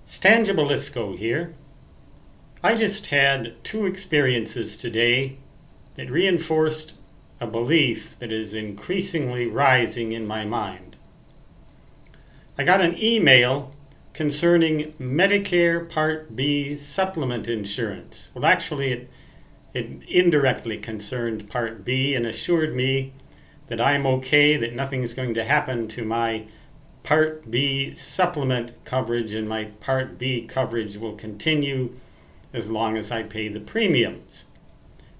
Stangibelisco here. I just had two experiences today that reinforced a belief that is increasingly rising in my mind. I got an email concerning Medicare Part B supplement insurance. Well, actually, it indirectly concerned Part B and assured me that I'm okay, that nothing's going to happen to my Part B supplement coverage, and my Part B coverage will continue as long as I pay the premiums.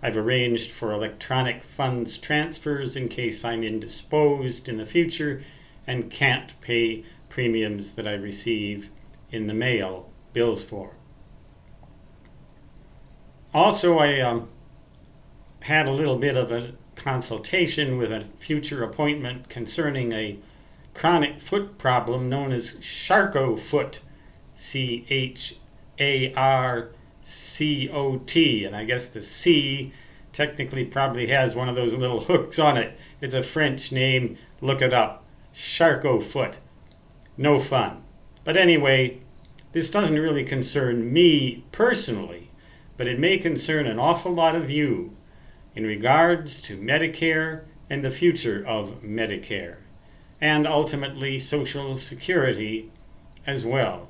I've arranged for electronic funds transfers in case I'm indisposed in the future and can't pay premiums that I receive in the mail bills for. Also, I had a little bit of a consultation with a future appointment concerning a chronic foot problem known as Charcot foot, C-H-A-R-C-O-T, and I guess the C technically probably has one of those little hooks on it. It's a French name. Look it up. Charcot foot. No fun. But anyway, this doesn't really concern me personally, but it may concern an awful lot of you in regards to Medicare and the future of Medicare, and ultimately Social Security as well.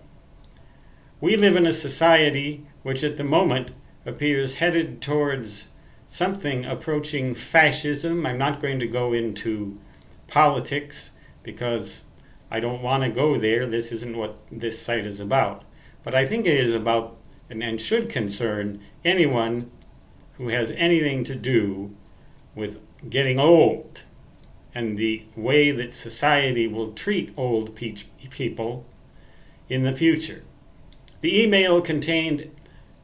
We live in a society which at the moment appears headed towards something approaching fascism. I'm not going to go into politics because I don't want to go there. This isn't what this site is about. But I think it is about and should concern anyone who has anything to do with getting old and the way that society will treat old people in the future. The email contained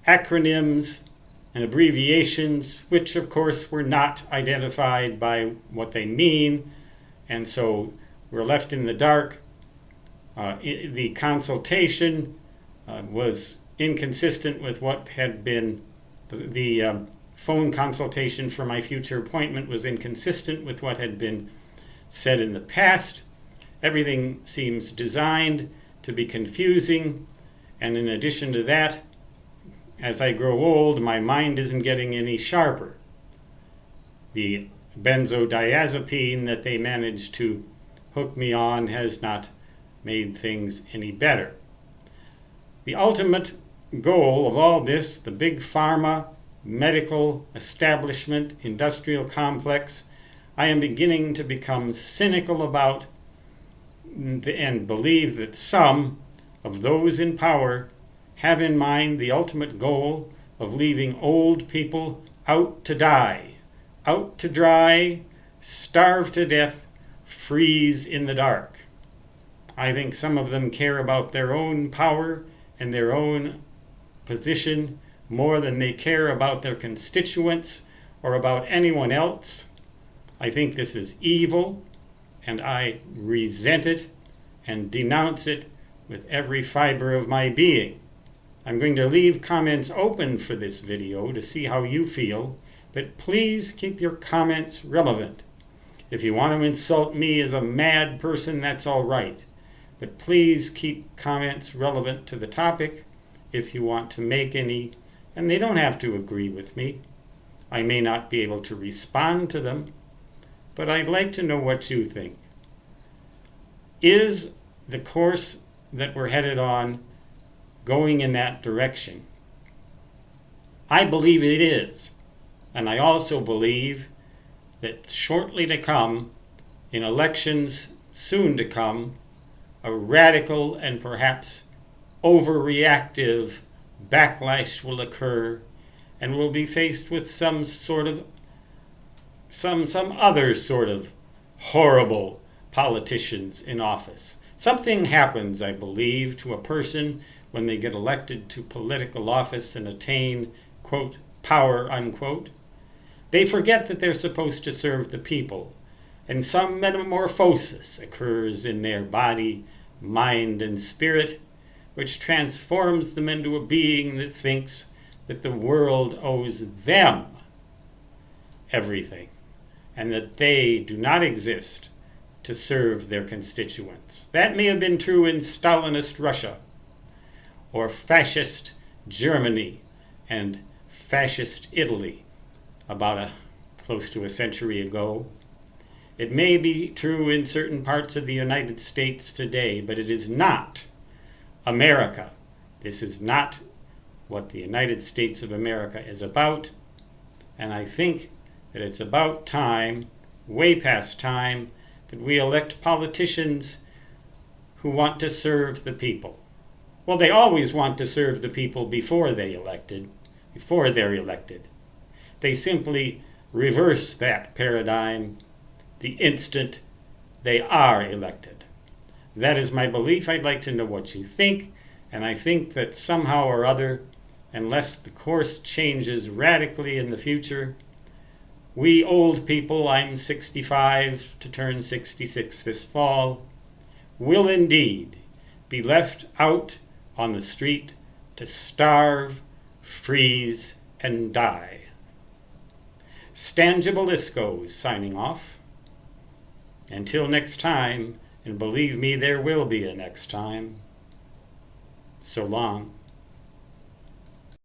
acronyms and abbreviations, which of course were not identified by what they mean, and so we're left in the dark. The consultation was inconsistent with what had been the phone consultation for my future appointment was inconsistent with what had been said in the past. Everything seems designed to be confusing, and in addition to that, as I grow old, my mind isn't getting any sharper. The benzodiazepine that they managed to hook me on has not made things any better. The ultimate goal of all this, the big pharma, medical establishment, industrial complex, I am beginning to become cynical about and believe that some of those in power have in mind the ultimate goal of leaving old people out to die, out to dry, starve to death, freeze in the dark. I think some of them care about their own power and their own position more than they care about their constituents or about anyone else. I think this is evil, and I resent it and denounce it with every fiber of my being. I'm going to leave comments open for this video to see how you feel, but please keep your comments relevant. If you want to insult me as a mad person, that's all right. But please keep comments relevant to the topic if you want to make any, and they don't have to agree with me. I may not be able to respond to them, but I'd like to know what you think. Is the course that we're headed on going in that direction? I believe it is, and I also believe that shortly to come, in elections soon to come, a radical and perhaps overreactive backlash will occur, and we'll be faced with some other sort of horrible politicians in office. Something happens, I believe, to a person when they get elected to political office and attain, quote, power, unquote. They forget that they're supposed to serve the people, and some metamorphosis occurs in their body, mind, and spirit, which transforms them into a being that thinks that the world owes them everything, and that they do not exist to serve their constituents. That may have been true in Stalinist Russia, or fascist Germany and fascist Italy about close to a century ago. It may be true in certain parts of the United States today, but it is not America. This is not what the United States of America is about, and I think that it's about time, way past time, that we elect politicians who want to serve the people. Well, they always want to serve the people before they're elected. They simply reverse that paradigm the instant they are elected. That is my belief. I'd like to know what you think, and I think that somehow or other, unless the course changes radically in the future, we old people, I'm 65 to turn 66 this fall, will indeed be left out on the street to starve, freeze, and die. Stan Gibilisco is signing off. Until next time, and believe me, there will be a next time. So long.